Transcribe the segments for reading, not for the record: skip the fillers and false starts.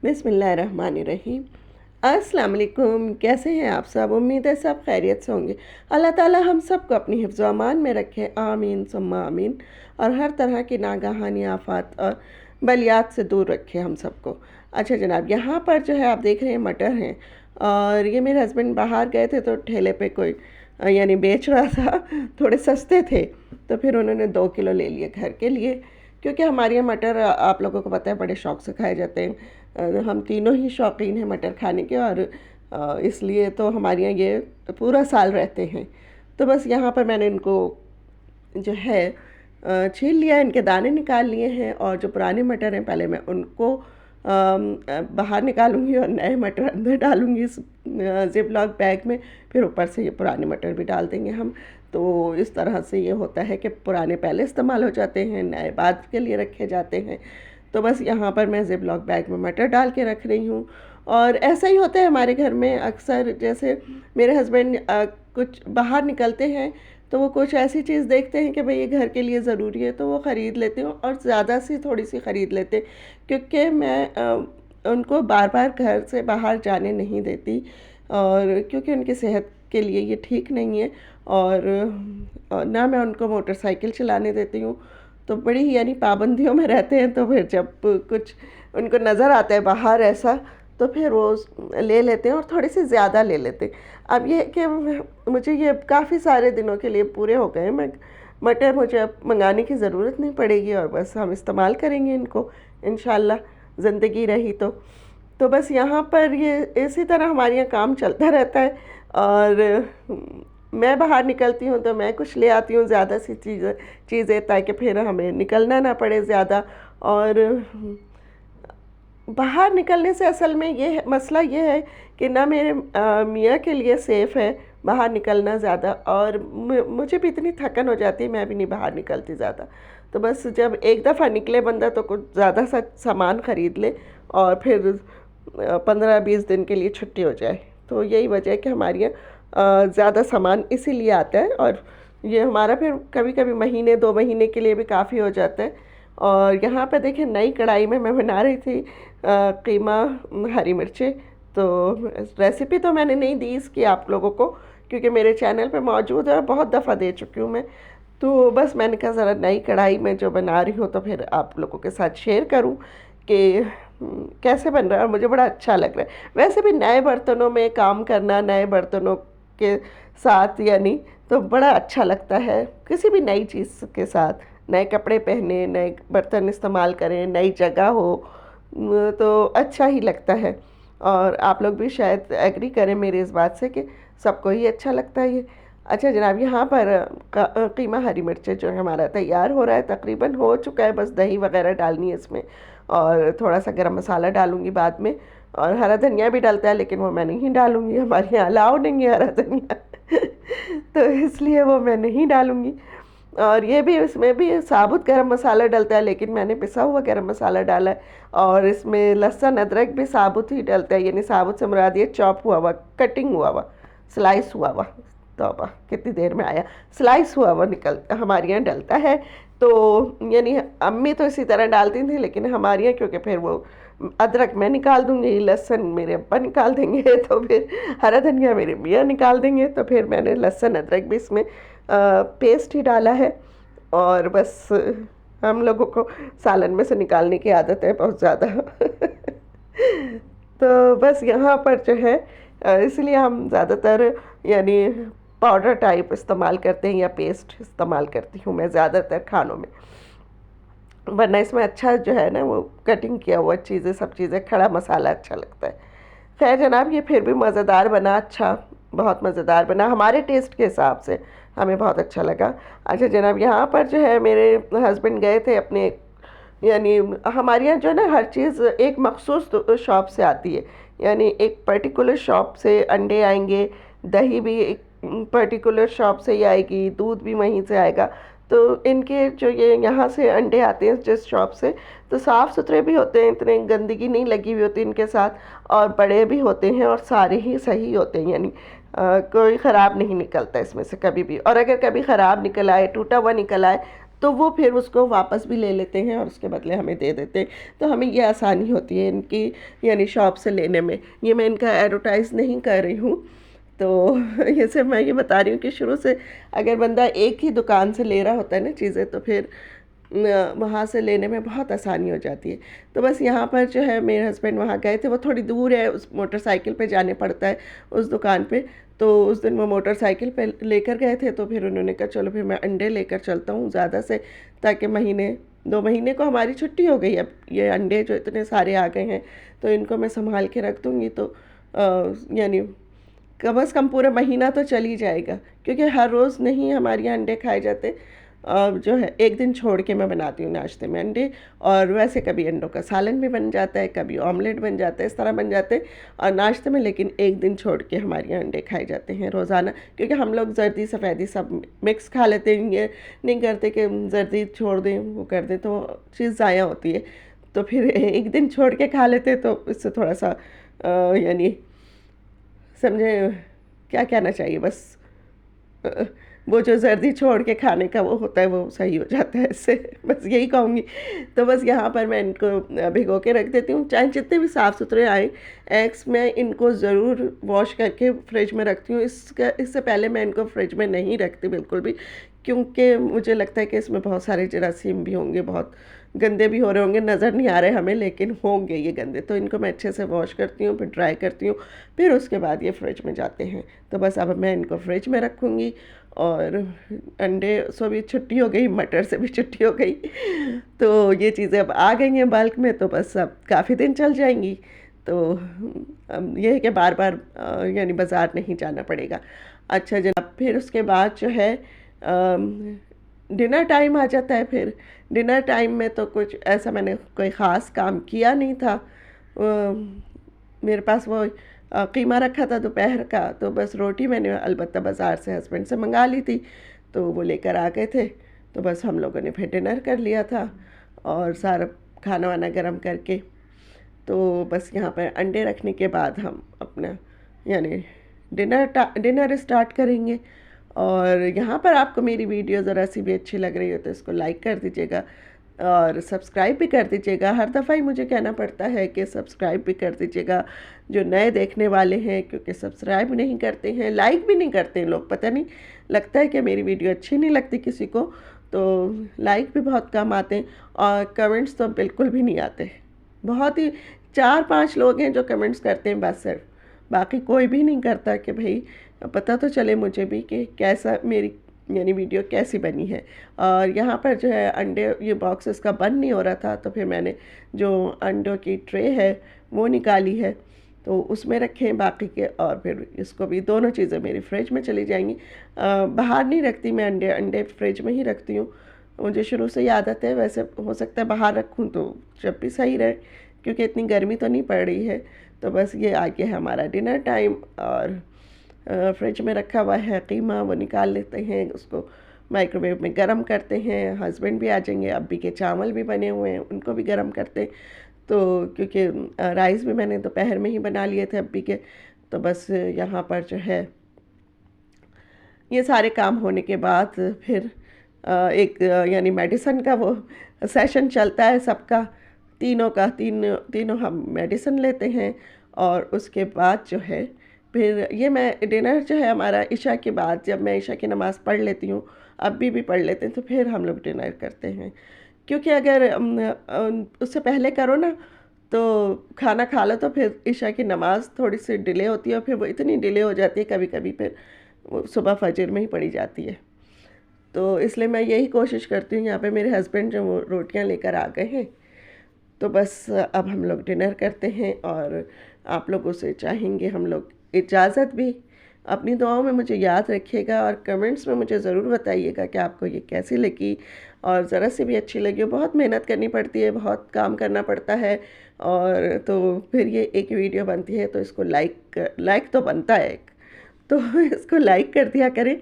बिस्मिल्लाहिर्रहमानिर्रहीम। अस्सलाम वालेकुम। कैसे हैं आप सब? उम्मीद है सब खैरियत से होंगे। अल्लाह ताला हम सबको अपनी हिफ्ज़ व अमान में रखे, आमीन सुम्मा आमीन। और हर तरह की नागहानी आफात और बलियात से दूर रखे हम सबको। अच्छा जनाब, यहाँ पर जो है आप देख रहे हैं मटर हैं, और ये मेरे हस्बैंड बाहर गए थे तो ठेले पे कोई यानी बेच रहा था। थोड़े सस्ते थे तो फिर उन्होंने 2 किलो ले लिए घर के लिए, क्योंकि हमारे यहाँ मटर आप लोगों को पता है बड़े शौक़ से खाए जाते हैं। हम तीनों ही शौकीन हैं मटर खाने के, और इसलिए तो हमारे यहाँ ये पूरा साल रहते हैं। तो बस यहाँ पर मैंने इनको जो है छील लिया, इनके दाने निकाल लिए हैं, और जो पुराने मटर हैं पहले मैं उनको बाहर निकालूंगी और नए मटर अंदर डालूंगी इस जिप लॉक बैग में। फिर ऊपर से ये पुराने मटर भी डाल देंगे हम। तो इस तरह से ये होता है कि पुराने पहले इस्तेमाल हो जाते हैं, नए बाद के लिए रखे जाते हैं। तो बस यहाँ पर मैं जिप लॉक बैग में मटर डाल के रख रही हूँ। और ऐसा ही होता है हमारे घर में अक्सर, जैसे मेरे हस्बैंड कुछ बाहर निकलते हैं तो वो कुछ ऐसी चीज़ देखते हैं कि भाई ये घर के लिए ज़रूरी है, तो वो ख़रीद लेते हैं, और ज़्यादा सी थोड़ी सी ख़रीद लेते हैं, क्योंकि मैं उनको बार बार घर से बाहर जाने नहीं देती, और क्योंकि उनकी सेहत के लिए ये ठीक नहीं है। और ना मैं उनको मोटरसाइकिल चलाने देती हूँ। तो बड़ी ही यानी पाबंदियों में रहते हैं, तो फिर जब कुछ उनको नज़र आता है बाहर ऐसा, तो फिर वो ले लेते हैं, और थोड़ी सी ज़्यादा ले लेते हैं। अब ये कि मुझे ये काफ़ी सारे दिनों के लिए पूरे हो गए, मैं मटर मुझे अब मंगाने की ज़रूरत नहीं पड़ेगी, और बस हम इस्तेमाल करेंगे इनको इंशाल्लाह, ज़िंदगी रही तो बस यहाँ पर ये इसी तरह हमारे यहाँ काम चलता रहता है। और मैं बाहर निकलती हूँ तो मैं कुछ ले आती हूँ ज़्यादा सी चीज़ें, ताकि फिर हमें निकलना ना पड़े ज़्यादा। और बाहर निकलने से असल में मसला ये है कि ना मेरे मियाँ के लिए सेफ़ है बाहर निकलना ज़्यादा, और मुझे भी इतनी थकन हो जाती है, मैं भी नहीं बाहर निकलती ज़्यादा। तो बस जब एक दफ़ा निकले बंदा तो कुछ ज़्यादा सा सामान ख़रीद ले, और फिर 15-20 दिन के लिए छुट्टी हो जाए। तो यही वजह है कि हमारे यहाँ ज़्यादा सामान इसीलिए आता है, और ये हमारा फिर कभी कभी महीने 2 महीने के लिए भी काफ़ी हो जाता है। और यहाँ पे देखिए नई कढ़ाई में मैं बना रही थी कीमा हरी मिर्चें। तो रेसिपी तो मैंने नहीं दी इसकी आप लोगों को, क्योंकि मेरे चैनल पे मौजूद है, बहुत दफ़ा दे चुकी हूँ मैं। तो बस मैंने कहा ज़रा नई कढ़ाई में जो बना रही हूँ तो फिर आप लोगों के साथ शेयर करूँ कि कैसे बन रहा है, और मुझे बड़ा अच्छा लग रहा है। वैसे भी नए बर्तनों में काम करना, नए बर्तनों के साथ यानी तो बड़ा अच्छा लगता है, किसी भी नई चीज़ के साथ। नए कपड़े पहने, नए बर्तन इस्तेमाल करें, नई जगह हो, तो अच्छा ही लगता है। और आप लोग भी शायद एग्री करें मेरी इस बात से कि सबको ही अच्छा लगता है ये। अच्छा जनाब, यहाँ पर कीमा हरी मिर्चें जो है हमारा तैयार हो रहा है, तकरीबन हो चुका है, बस दही वगैरह डालनी है इसमें, और थोड़ा सा गरम मसाला डालूंगी बाद में। और हरा धनिया भी डलता है, लेकिन वो मैं नहीं डालूंगी, हमारे यहाँ अलाउ नहीं है हरा धनिया तो इसलिए वो मैं नहीं डालूंगी। और ये भी, इसमें भी साबुत गरम मसाला डलता है, लेकिन मैंने पिसा हुआ गरम मसाला डाला है। और इसमें लहसुन अदरक भी साबुत ही डलता है, यानी साबुत से मुराद ये चॉप हुआ हुआ, कटिंग हुआ हुआ, स्लाइस हुआ हुआ। तौबा कितनी देर में आया, स्लाइस हुआ हुआ निकल हमारे यहाँ डलता है। तो यानी अम्मी तो इसी तरह डालती थी, लेकिन हमारे यहाँ क्योंकि फिर वो अदरक मैं निकाल दूंगी, लहसुन मेरे अब्बा निकाल देंगे, तो फिर हरा धनिया मेरे मियाँ निकाल देंगे, तो फिर मैंने लहसुन अदरक भी इसमें पेस्ट ही डाला है। और बस हम लोगों को सालन में से निकालने की आदत है बहुत ज़्यादा तो बस यहाँ पर जो है इसलिए हम ज़्यादातर यानी पाउडर टाइप इस्तेमाल करते हैं, या पेस्ट इस्तेमाल करती हूँ मैं ज़्यादातर खानों में, वरना इसमें अच्छा जो है ना वो कटिंग किया हुआ चीज़ें, सब चीज़ें, खड़ा मसाला अच्छा लगता है। खैर जनाब, ये फिर भी मज़ेदार बना, अच्छा बहुत मज़ेदार बना, हमारे टेस्ट के हिसाब से हमें बहुत अच्छा लगा। अच्छा जनाब, यहाँ पर जो है मेरे हस्बैंड गए थे अपने, यानी हमारे यहाँ जो है ना हर चीज़ एक मखसूस शॉप से आती है, यानी एक पर्टिकुलर शॉप से अंडे आएंगे, दही भी एक पर्टिकुलर शॉप से ही आएगी, दूध भी वहीं से आएगा। तो इनके जो ये यहाँ से अंडे आते हैं जिस शॉप से, तो साफ़ सुथरे भी होते हैं, इतने गंदगी नहीं लगी हुई होती इनके साथ, और बड़े भी होते हैं, और सारे ही सही होते हैं, यानी कोई ख़राब नहीं निकलता इसमें से कभी भी। और अगर कभी ख़राब निकल आए, टूटा हुआ निकल आए, तो वो फिर उसको वापस भी ले लेते हैं और उसके बदले हमें दे देते हैं। तो हमें ये आसानी होती है इनकी यानी शॉप से लेने में। ये मैं इनका एडवर्टाइज़ नहीं कर रही हूँ, तो ये सिर्फ मैं ये बता रही हूँ कि शुरू से अगर बंदा एक ही दुकान से ले रहा होता है ना चीज़ें, तो फिर वहाँ से लेने में बहुत आसानी हो जाती है। तो बस यहाँ पर जो है मेरे हस्बैंड वहाँ गए थे, वो थोड़ी दूर है, उस मोटरसाइकिल पे जाने पड़ता है उस दुकान पे। तो उस दिन वो मोटरसाइकिल पे लेकर गए थे, तो फिर उन्होंने कहा चलो फिर मैं अंडे लेकर चलता हूँ ज़्यादा से, ताकि महीने 2 महीने को हमारी छुट्टी हो गई। अब ये अंडे जो इतने सारे आ गए हैं तो इनको मैं संभाल के रख दूँगी, तो यानी कम से कम पूरा महीना तो चल ही जाएगा, क्योंकि हर रोज़ नहीं हमारे यहाँ अंडे खाए जाते। जो है एक दिन छोड़ के मैं बनाती हूँ नाश्ते में अंडे, और वैसे कभी अंडों का सालन भी बन जाता है, कभी ऑमलेट बन जाता है, इस तरह बन जाते हैं और नाश्ते में। लेकिन एक दिन छोड़ के हमारे यहाँ अंडे खाए जाते हैं रोज़ाना, क्योंकि हम लोग जर्दी सफ़ेदी सब मिक्स खा लेते हैं। ये नहीं करते कि जर्दी छोड़ दें, वो कर दें तो चीज़ ज़ाया होती है। तो फिर एक दिन छोड़ के खा लेते तो इससे थोड़ा सा यानी समझे क्या कहना चाहिए, बस अ, वो जो जर्दी छोड़ के खाने का वो होता है वो सही हो जाता है इससे, बस यही कहूँगी। तो बस यहाँ पर मैं इनको भिगो के रख देती हूँ, चाहे जितने भी साफ़ सुथरे आए एग्स मैं इनको ज़रूर वॉश करके फ्रिज में रखती हूँ। इससे पहले मैं इनको फ्रिज में नहीं रखती बिल्कुल भी, क्योंकि मुझे लगता है कि इसमें बहुत सारे जरासीम भी होंगे, बहुत गंदे भी हो रहे होंगे, नज़र नहीं आ रहे हमें लेकिन होंगे ये गंदे। तो इनको मैं अच्छे से वॉश करती हूँ, फिर ड्राई करती हूँ, फिर उसके बाद ये फ्रिज में जाते हैं। तो बस अब मैं इनको फ्रिज में रखूँगी। और अंडे से भी छुट्टी हो गई, मटर से भी छुट्टी हो गई, तो ये चीज़ें अब आ गई हैं बल्क में, तो बस अब काफ़ी दिन चल जाएंगी। तो अब ये है कि बार बार यानी बाज़ार नहीं जाना पड़ेगा। अच्छा जनाब, फिर उसके बाद जो है डिनर टाइम आ जाता है। फिर डिनर टाइम में तो कुछ ऐसा मैंने कोई ख़ास काम किया नहीं था। मेरे पास वो कीमा रखा था दोपहर का, तो बस रोटी मैंने अलबत्ता बाज़ार से हस्बैंड से मंगा ली थी, तो वो लेकर आ गए थे। तो बस हम लोगों ने फिर डिनर कर लिया था और सारा खाना वाना गर्म करके, तो बस यहाँ पर अंडे रखने के बाद हम अपना यानी डिनर स्टार्ट करेंगे। और यहाँ पर आपको मेरी वीडियो ज़रा सी भी अच्छी लग रही हो तो इसको लाइक कर दीजिएगा और सब्सक्राइब भी कर दीजिएगा। हर दफ़ा ही मुझे कहना पड़ता है कि सब्सक्राइब भी कर दीजिएगा जो नए देखने वाले हैं, क्योंकि सब्सक्राइब नहीं करते हैं, लाइक भी नहीं करते हैं लोग। पता नहीं, लगता है कि मेरी वीडियो अच्छी नहीं लगती किसी को, तो लाइक भी बहुत कम आते हैं और कमेंट्स तो बिल्कुल भी नहीं आते। बहुत ही 4-5 लोग हैं जो कमेंट्स करते हैं बस सिर्फ, बाकी कोई भी नहीं करता कि भाई पता तो चले मुझे भी कि कैसा मेरी यानी वीडियो कैसी बनी है। और यहाँ पर जो है अंडे ये बॉक्स इसका बंद नहीं हो रहा था, तो फिर मैंने जो अंडों की ट्रे है वो निकाली है, तो उसमें रखे हैं बाकी के। और फिर इसको भी, दोनों चीज़ें मेरी फ्रिज में चली जाएंगी। बाहर नहीं रखती मैं अंडे फ्रिज में ही रखती हूँ, मुझे शुरू से ही आदत है। वैसे हो सकता है बाहर रखूँ तो जब भी सही रहे, क्योंकि इतनी गर्मी तो नहीं पड़ रही है। तो बस ये आ गया है हमारा डिनर टाइम, और फ्रिज में रखा हुआ है कीमा, वो निकाल लेते हैं, उसको माइक्रोवेव में गरम करते हैं। हस्बैंड भी आ जाएंगे, अब्बी के चावल भी बने हुए हैं, उनको भी गरम करते हैं। तो क्योंकि राइस भी मैंने दोपहर में ही बना लिए थे अब्बी के, तो बस यहाँ पर जो है ये सारे काम होने के बाद फिर एक यानी मेडिसिन का वो सेशन चलता है सबका, तीनों हम मेडिसिन लेते हैं। और उसके बाद जो है फिर ये मैं डिनर जो है हमारा इशा के बाद, जब मैं इशा की नमाज़ पढ़ लेती हूँ, अभी भी पढ़ लेते हैं, तो फिर हम लोग डिनर करते हैं। क्योंकि अगर उससे पहले करो ना तो खाना खा लो तो फिर इशा की नमाज़ थोड़ी सी डिले होती है, और फिर वो इतनी डिले हो जाती है कभी कभी फिर वो सुबह फजर में ही पड़ी जाती है। तो इसलिए मैं यही कोशिश करती हूँ। यहाँ पे मेरे हस्बैंड जो वो रोटियाँ लेकर आ गए हैं, तो बस अब हम लोग डिनर करते हैं। और आप लोगों से चाहेंगे हम लोग इजाज़त भी। अपनी दुआओं में मुझे याद रखिएगा और कमेंट्स में मुझे ज़रूर बताइएगा कि आपको ये कैसी लगी, और ज़रा सी भी अच्छी लगी। बहुत मेहनत करनी पड़ती है, बहुत काम करना पड़ता है, और तो फिर ये एक वीडियो बनती है, तो इसको लाइक तो बनता है एक, तो इसको लाइक कर दिया करें।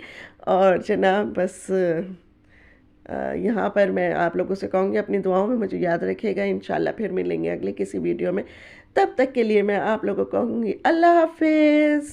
और जनाब बस यहाँ पर मैं आप लोगों से कहूँगी अपनी दुआओं में मुझे याद रखिएगा। इंशाल्लाह फिर मिलेंगे अगले किसी वीडियो में, तब तक के लिए मैं आप लोगों को कहूँगी अल्लाह हाफिज़।